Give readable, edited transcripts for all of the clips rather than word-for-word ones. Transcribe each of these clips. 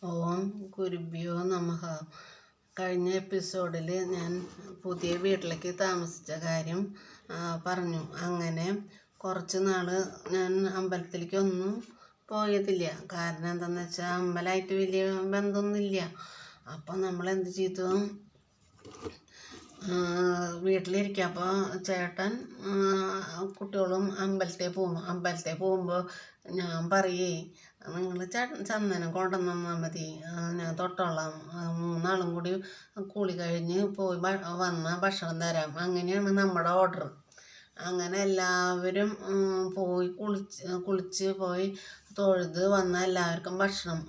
ഓം ഗുരുഭ്യോ നമഃ. കഴിഞ്ഞ എപ്പിസോഡിൽ ഞാൻ പുതിയ വീട്ടിലേക്ക് താമസിച്ച കാര്യം പറഞ്ഞു. അങ്ങനെ കുറച്ച് നാൾ ഞാൻ അമ്പലത്തിലേക്കൊന്നും പോയതില്ല. കാരണം എന്താണെന്ന് വെച്ചാൽ അമ്പലമായിട്ട് വലിയ ബന്ധമൊന്നുമില്ല. അപ്പം നമ്മൾ എന്ത് ചെയ്തു, വീട്ടിലിരിക്കുക. അപ്പോൾ ചേട്ടൻ കുട്ടികളും അമ്പലത്തിൽ പോകുമ്പോൾ ഞാൻ പറയേ, നിങ്ങൾ ചന്ദനം കൊണ്ടുവന്നാൽ മതി, ഞാൻ തൊട്ടോളാം, 3 ആളും കൂടി കൂളി കഴിഞ്ഞ് പോയി വന്നാൽ ഭക്ഷണം തരാം. അങ്ങനെയാണ് നമ്മുടെ ഓർഡർ. അങ്ങനെ എല്ലാവരും പോയി കുളിച്ച് പോയി തൊഴുത് വന്ന എല്ലാവർക്കും ഭക്ഷണം.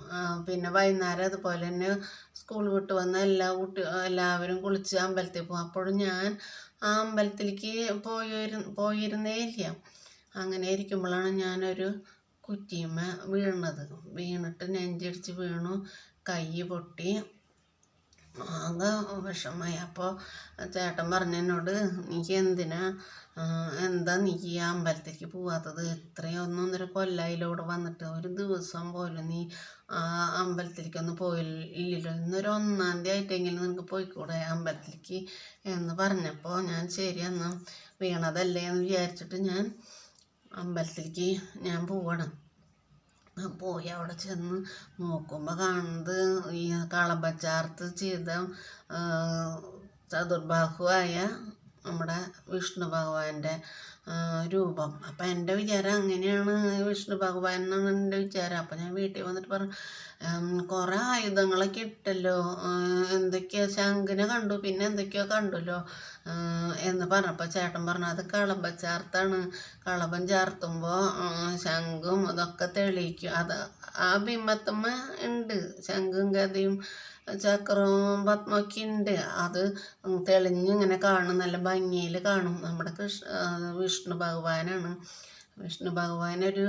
പിന്നെ വൈകുന്നേരം അതുപോലെ തന്നെ സ്കൂൾ വിട്ട് വന്ന എല്ലാവരും കുളിച്ച് അമ്പലത്തിൽ പോകും. അപ്പോഴും ഞാൻ ആ അമ്പലത്തിലേക്ക് പോയിരുന്നേ ഇല്ല. അങ്ങനെ ഇരിക്കുമ്പോഴാണ് ഞാനൊരു കുറ്റിയമ്മ വീണിട്ട് നെഞ്ചടിച്ച് വീണു, കൈ പൊട്ടി, ആകെ വിഷമമായി. അപ്പോൾ ചേട്ടൻ പറഞ്ഞെന്നോട്, നീക്ക് എന്താ നീ ഈ അമ്പലത്തേക്ക് പോവാത്തത്? ഒന്നൊന്നര കൊല്ലായിലൂടെ വന്നിട്ട് ഒരു ദിവസം പോലും നീ ആ അമ്പലത്തിലേക്കൊന്നും പോയില്ലല്ലോ. ഇന്നൊരു 1-ാം തീയതി ആയിട്ടെങ്കിലും നിനക്ക് പോയിക്കൂടെ അമ്പലത്തിലേക്ക് എന്ന് പറഞ്ഞപ്പോൾ ഞാൻ ശരി എന്നാൽ വീണതല്ലേ എന്ന് വിചാരിച്ചിട്ട് ഞാൻ അമ്പലത്തിലേക്ക് പോവാണ്. പോയി അവിടെ ചെന്ന് നോക്കുമ്പോൾ കാണുന്നത് ഈ കളമ്പച്ചാർത്ത് ചെയ്ത ചതുർബാഹുവായ നമ്മുടെ വിഷ്ണു ഭഗവാന്റെ രൂപം. അപ്പം എൻ്റെ വിചാരം അങ്ങനെയാണ്, വിഷ്ണു ഭഗവാൻ എന്നാണ് എൻ്റെ വിചാരം. അപ്പം ഞാൻ വീട്ടിൽ വന്നിട്ട് പറഞ്ഞു, കുറേ ആയുധങ്ങളൊക്കെ ഇട്ടല്ലോ, എന്തൊക്കെയോ ശംഖിനെ കണ്ടു, പിന്നെ എന്തൊക്കെയോ കണ്ടല്ലോ എന്ന് പറഞ്ഞപ്പോൾ ചേട്ടൻ പറഞ്ഞു, അത് കളമ്പം ചാർത്താണ്. കളമ്പം ചാർത്തുമ്പോൾ ശംഖും അതൊക്കെ തെളിയിക്കും. അത് ആ ബിംബത്തമ്മ ഉണ്ട്, ശംഖും ഗദയും ചക്രവും പത്മൊക്കെ ഉണ്ട്. അത് തെളിഞ്ഞിങ്ങനെ കാണും, നല്ല ഭംഗിയിൽ കാണും. നമ്മുടെ വിഷ്ണു ഭഗവാനാണ്. വിഷ്ണു ഭഗവാനൊരു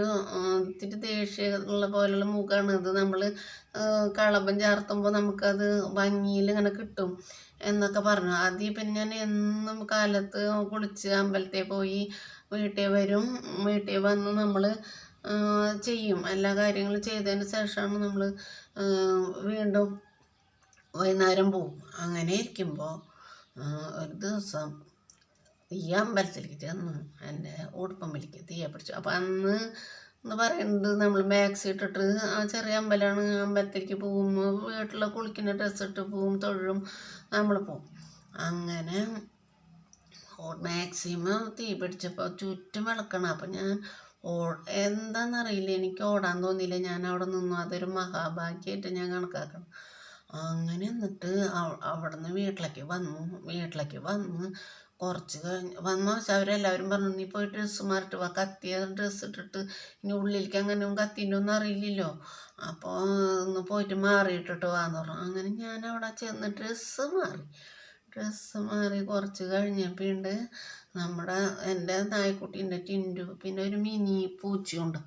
ഇത്തിരി ദേഷ്യമുള്ള പോലുള്ള മുഖമാണ്. ഇത് നമ്മൾ കളഭം ചാർത്തുമ്പോൾ നമുക്കത് ഭംഗിയിൽ ഇങ്ങനെ കിട്ടും എന്നൊക്കെ പറഞ്ഞു. ആദ്യം പിന്നെ ഞാൻ എന്നും കാലത്ത് കുളിച്ച് അമ്പലത്തിൽ പോയി വീട്ടിൽ വന്ന് നമ്മൾ ചെയ്യും. എല്ലാ കാര്യങ്ങളും ചെയ്തതിന് ശേഷമാണ് നമ്മൾ വീണ്ടും വൈകുന്നേരം പോവും. അങ്ങനെ ഇരിക്കുമ്പോൾ ഒരു ദിവസം ഈ അമ്പലത്തിലേക്ക് ചെന്ന് എൻ്റെ ഉടുപ്പമ്പലിക്ക് തീയെ പിടിച്ചു. അപ്പം എന്ന് പറയുന്നത് നമ്മൾ മാക്സി ഇട്ടിട്ട്, ചെറിയ അമ്പലമാണ്, അമ്പലത്തിലേക്ക് പോകുമ്പോൾ വീട്ടിൽ കുളിക്കുന്ന ഡ്രസ്സ് ഇട്ട് പോവും, തൊഴും, നമ്മൾ പോവും. അങ്ങനെ മാക്സിമം തീ പിടിച്ചപ്പോൾ ചുറ്റും വിളക്കണം. അപ്പം ഞാൻ എന്താണെന്നറിയില്ല, എനിക്ക് ഓടാൻ തോന്നിയില്ല. ഞാൻ അവിടെ നിന്നു. അതൊരു മഹാഭാഗ്യമായിട്ട് ഞാൻ കണക്കാക്കണം. അങ്ങനെ എന്നിട്ട് അവിടെ നിന്ന് വീട്ടിലേക്ക് വന്ന് കുറച്ച് കഴിഞ്ഞ് വെച്ചാൽ അവരെല്ലാവരും പറഞ്ഞു, നീ പോയി ഡ്രസ്സ് മാറിയിട്ട് വാ, കത്തിയ ഡ്രസ്സ് ഇട്ടിട്ട് ഇനി ഉള്ളിലേക്ക് അങ്ങനെ കത്തിൻ്റെ ഒന്നും അറിയില്ലല്ലോ, അപ്പോൾ ഒന്ന് പോയിട്ട് മാറിയിട്ടിട്ട് വാന്ന് പറഞ്ഞു. അങ്ങനെ ഞാൻ അവിടെ ചെന്ന് ഡ്രസ്സ് മാറി കുറച്ച് കഴിഞ്ഞപ്പോൾ എൻ്റെ നായ്ക്കുട്ടീൻ്റെ ടിൻറ്റു, പിന്നെ ഒരു മിനി പൂച്ചയുണ്ട്.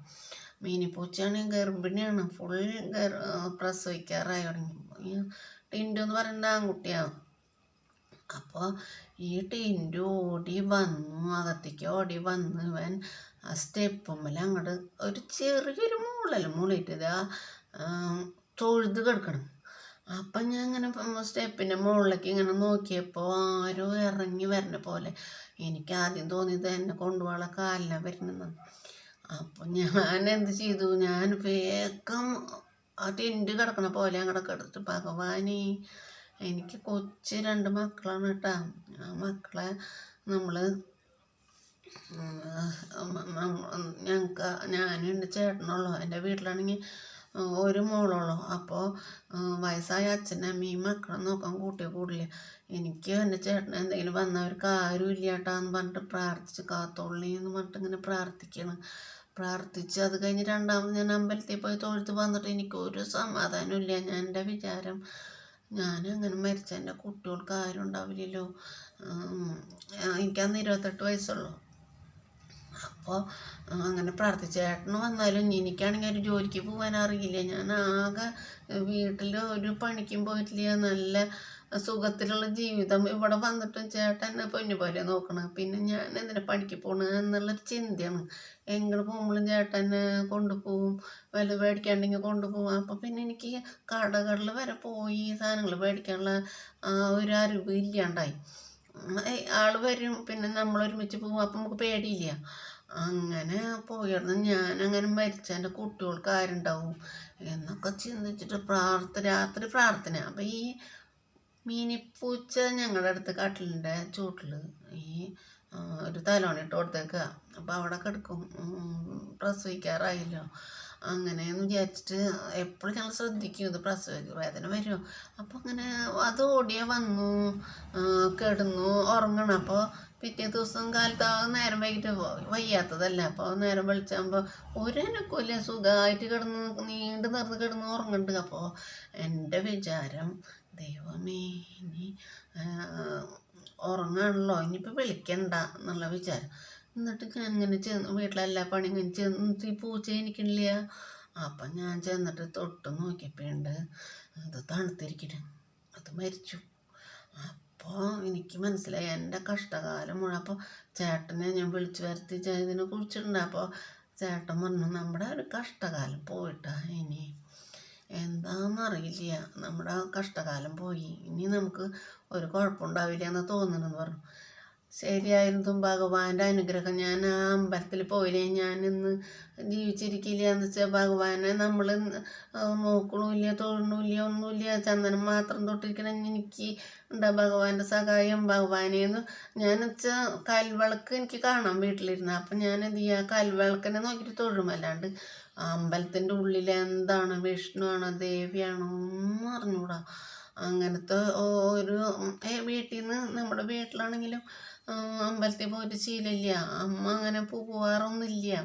മിനി പൂച്ചയാണെങ്കിൽ ഗർഭിണിയാണ്, ഫുൾ പ്രസവിക്കാറായി തുടങ്ങി. ടിൻറ്റു എന്ന് പറയുന്നത് ആൺകുട്ടിയാണ്. അപ്പോൾ ഈ ടിൻറ്റു അകത്തേക്ക് ഓടി വന്ന് ഇവൻ ആ സ്റ്റെപ്പുമ്മൽ അങ്ങോട്ട് ഒരു ചെറിയൊരു മൂളിയിട്ട് തൊഴുത് കിടക്കണം. അപ്പം ഞാൻ ഇങ്ങനെ സ്റ്റെപ്പിൻ്റെ മുകളിലേക്ക് ഇങ്ങനെ നോക്കിയപ്പോൾ ആരോ ഇറങ്ങി വരുന്ന പോലെ. എനിക്ക് ആദ്യം തോന്നിയത് എന്നെ കൊണ്ടുപോകാനുള്ള കാലിലാണ് വരുന്നതെന്ന്. അപ്പം ഞാൻ എന്ത് ചെയ്തു, ഞാൻ വേഗം ആ ടിൻറ്റ് കിടക്കണ പോലെ അങ്ങോട്ട് കിടത്ത്, ഭഗവാനേ, എനിക്ക് 2 മക്കളാണ് കേട്ടോ. ആ മക്കളെ ഞാനും എൻ്റെ ചേട്ടനുള്ളൂ. എൻ്റെ വീട്ടിലാണെങ്കിൽ ഒരു മോളുള്ളൂ. അപ്പോൾ വയസ്സായ അച്ഛനും അമ്മയും മക്കളെ നോക്കാൻ കൂടില്ല. എനിക്ക് എൻ്റെ ചേട്ടന് എന്തെങ്കിലും വന്നവർക്ക് ആരും ഇല്ല കേട്ടാന്ന് പറഞ്ഞിട്ട് പ്രാർത്ഥിച്ച്, കാത്തോളി എന്ന് പറഞ്ഞിട്ട് ഇങ്ങനെ പ്രാർത്ഥിച്ച് അത് കഴിഞ്ഞ് രണ്ടാമത് ഞാൻ അമ്പലത്തിൽ പോയി തൊഴുത്ത് വന്നിട്ട് എനിക്കൊരു സമാധാനമില്ല. ഞാൻ എൻ്റെ വിചാരം, ഞാനങ്ങനെ മരിച്ച എൻ്റെ കുട്ടികൾക്ക് ആരും ഉണ്ടാവില്ലല്ലോ. എനിക്കന്ന് 28 വയസ്സുള്ളൂ. അപ്പോൾ അങ്ങനെ പ്രാർത്ഥിച്ചു. ചേട്ടന് വന്നാലും എനിക്കാണെങ്കിൽ ഒരു ജോലിക്ക് പോകാൻ അറിയില്ല. ഞാൻ ആകെ വീട്ടിൽ ഒരു പണിക്കും പോയിട്ടില്ല. നല്ല സുഖത്തിലുള്ള ജീവിതം. ഇവിടെ വന്നിട്ടും ചേട്ടൻ എന്നെ പൊന്നു പോലെ നോക്കണം. പിന്നെ ഞാൻ എന്തിനാ പണിക്ക് പോകണം എന്നുള്ളൊരു ചിന്തയാണ്. എങ്ങോട്ട് പോകുമ്പോഴും ചേട്ടനെ കൊണ്ടുപോകും, വല്ല മേടിക്കാണ്ടെങ്കിൽ കൊണ്ടുപോകും. അപ്പോൾ പിന്നെ എനിക്ക് കടകളിൽ വരെ പോയി സാധനങ്ങൾ മേടിക്കാനുള്ള ഒരു അറിവ് ഇല്ലാണ്ടായി. ആൾ വരും, പിന്നെ നമ്മളൊരുമിച്ച് പോകും. അപ്പം നമുക്ക് പേടിയില്ല. അങ്ങനെ പോയിരുന്നു. ഞാനങ്ങനെ മരിച്ച എൻ്റെ കുട്ടികൾക്ക് ആരുണ്ടാവും എന്നൊക്കെ ചിന്തിച്ചിട്ട് രാത്രി പ്രാർത്ഥന. അപ്പം ഈ മീനിപ്പൂച്ച ഞങ്ങളുടെ അടുത്ത് കട്ടിലിൻ്റെ ചൂട്ടിൽ ഈ ഒരു തലോണിട്ട് കൊടുത്തേക്കുക. അപ്പോൾ അവിടെ കിടക്കും. പ്രസവിക്കാറായില്ലോ അങ്ങനെയെന്ന് വിചാരിച്ചിട്ട് എപ്പോഴും ഞങ്ങൾ ശ്രദ്ധിക്കും ഇത് പ്രസവ വേദന വരുമോ. അപ്പോൾ അങ്ങനെ അത് ഓടിയ വന്നു, കിടന്നു ഉറങ്ങണം. അപ്പോൾ പിറ്റേ ദിവസം കാലത്ത് നേരം വൈകിട്ട് വയ്യാത്തതല്ല. അപ്പോൾ നേരം വെളിച്ചാകുമ്പോൾ ഒരനക്കമില്ല, സുഖമായിട്ട് കിടന്ന് നീണ്ടു നിറന്ന് കിടന്ന് ഉറങ്ങുന്നുണ്ട്. അപ്പോൾ എൻ്റെ വിചാരം, ദൈവമേ ഇനി ഉറങ്ങാണല്ലോ, ഇനിയിപ്പോൾ വിളിക്കണ്ട എന്നുള്ള വിചാരം. എന്നിട്ട് ഞാൻ ഇങ്ങനെ വീട്ടിലെല്ലാ പണിയും ഇങ്ങനെ ചെന്ന് ഈ പൂച്ച എനിക്കില്ല. അപ്പം ഞാൻ ചെന്നിട്ട് തൊട്ട് നോക്കിയപ്പോഴുണ്ട് അത് തണുത്തിരിക്കണേ, അത് മരിച്ചു. അപ്പോൾ എനിക്ക് മനസ്സിലായി എൻ്റെ കഷ്ടകാലം മുഴുവൻ. അപ്പോൾ ചേട്ടനെ ഞാൻ വിളിച്ചു വരുത്തി ഇതിനെ കുറിച്ചിട്ടുണ്ട്. അപ്പോൾ ചേട്ടൻ പറഞ്ഞു, നമ്മുടെ ഒരു കഷ്ടകാലം പോയിട്ടാ, ഇനി എന്താണെന്നറിയില്ല, നമ്മുടെ കഷ്ടകാലം പോയി, ഇനി നമുക്ക് ഒരു കുഴപ്പമുണ്ടാവില്ല എന്ന് തോന്നണമെന്ന് പറഞ്ഞു. ശരിയായിരുന്നതും ഭഗവാന്റെ അനുഗ്രഹം. ഞാൻ ആ അമ്പലത്തിൽ പോയില്ലേ, ഞാനിന്ന് ജീവിച്ചിരിക്കില്ല എന്ന് വെച്ചാൽ ഭഗവാനെ നമ്മൾ നോക്കണമില്ല, തൊഴണമില്ല, ഒന്നുമില്ല. ചന്ദനം മാത്രം തൊട്ടിരിക്കണം. എനിക്ക് ഉണ്ടാ ഭഗവാന്റെ സഹായം. ഭഗവാനേന്ന് ഞാൻ വെച്ചാൽ കൽവിളക്ക് എനിക്ക് കാണാം വീട്ടിലിരുന്ന്. അപ്പം ഞാൻ എന്ത് ചെയ്യുക, കൽവിളക്കിനെ നോക്കിയിട്ട് തൊഴുമല്ലാണ്ട് അമ്പലത്തിൻ്റെ ഉള്ളിൽ എന്താണ്, വിഷ്ണുവാണോ ദേവിയാണോ ഒന്നും അറിഞ്ഞൂടാ. അങ്ങനത്തെ ഒരു വീട്ടിൽ നിന്ന്, നമ്മുടെ വീട്ടിലാണെങ്കിലും അമ്പലത്തിൽ പോയിട്ട് ശീലമില്ല. അമ്മ അങ്ങനെ പോവാറൊന്നുമില്ല.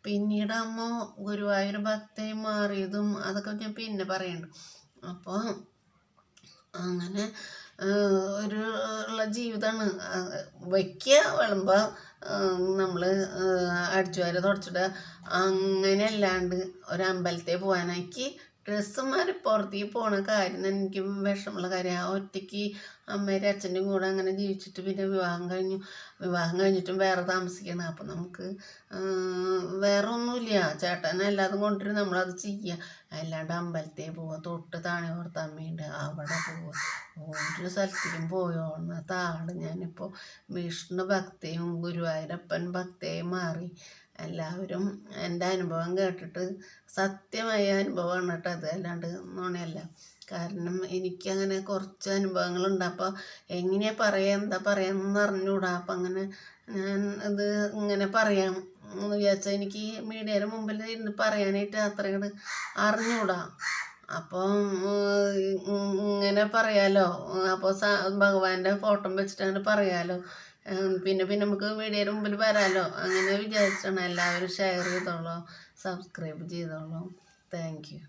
പിന്നീട് അമ്മ ഗുരുവായൂർ ഭക്തയായി മാറിയതും അതൊക്കെ ഞാൻ പിന്നെ പറയുന്നുണ്ട്. അപ്പോൾ അങ്ങനെ ഒരു ഉള്ള ജീവിതമാണ്. വയ്ക്കുക, വിളമ്പുക, നമ്മൾ അടിച്ചുവാരി തുടച്ചിടുക, അങ്ങനെ അല്ലാണ്ട് ഒരമ്പലത്തിൽ പോകാനാക്കി ഡ്രസ്സ് മാറി പുറത്തേക്ക് പോണ കാര്യം എനിക്ക് വിഷമമുള്ള കാര്യം. ആ ഒറ്റയ്ക്ക് അമ്മയുടെ അച്ഛൻ്റെയും കൂടെ അങ്ങനെ ജീവിച്ചിട്ട് പിന്നെ വിവാഹം കഴിഞ്ഞിട്ടും വേറെ താമസിക്കണം. അപ്പം നമുക്ക് വേറെ ഒന്നുമില്ല, ചേട്ടനെ എല്ലാതും കൊണ്ടുവരും, നമ്മളത് ചെയ്യുക. അല്ലാണ്ട് അമ്പലത്തിൽ പോവുക, തൊട്ട് താണിയോർത്ത് അമ്മയുണ്ട് അവിടെ പോവുക, ഒരു സ്ഥലത്തേക്കും പോയോണത്ത ആൾ ഞാനിപ്പോൾ വിഷ്ണു ഭക്തയും ഗുരുവായൂരപ്പൻ ഭക്തയും മാറി. എല്ലാവരും എൻ്റെ അനുഭവം കേട്ടിട്ട്, സത്യമായ അനുഭവമാണ് കേട്ടോ അത്, അല്ലാണ്ട് നുണയല്ല. കാരണം എനിക്കങ്ങനെ കുറച്ച് അനുഭവങ്ങളുണ്ട്. അപ്പോൾ എങ്ങനെയാണ് പറയുക, എന്താ പറയുകയെന്ന് അറിഞ്ഞുകൂടാ. അപ്പം അങ്ങനെ ഞാൻ ഇത് ഇങ്ങനെ പറയാം എന്ന് വിചാരിച്ചാൽ എനിക്ക് മീഡിയയുടെ മുമ്പിൽ ഇരുന്ന് പറയാനായിട്ട് അത്രയും അറിഞ്ഞുകൂടാ. അപ്പം ഇങ്ങനെ പറയാലോ. അപ്പോൾ ഭഗവാന്റെ ഫോട്ടോ വെച്ചിട്ട് അങ്ങനെ പറയാലോ. പിന്നെ നമുക്ക് വീഡിയോയുടെ മുമ്പിൽ വരാമല്ലോ. അങ്ങനെ വിചാരിച്ചാണ്. എല്ലാവരും ഷെയർ ചെയ്തോളൂ, സബ്സ്ക്രൈബ് ചെയ്തോളൂ. Thank you.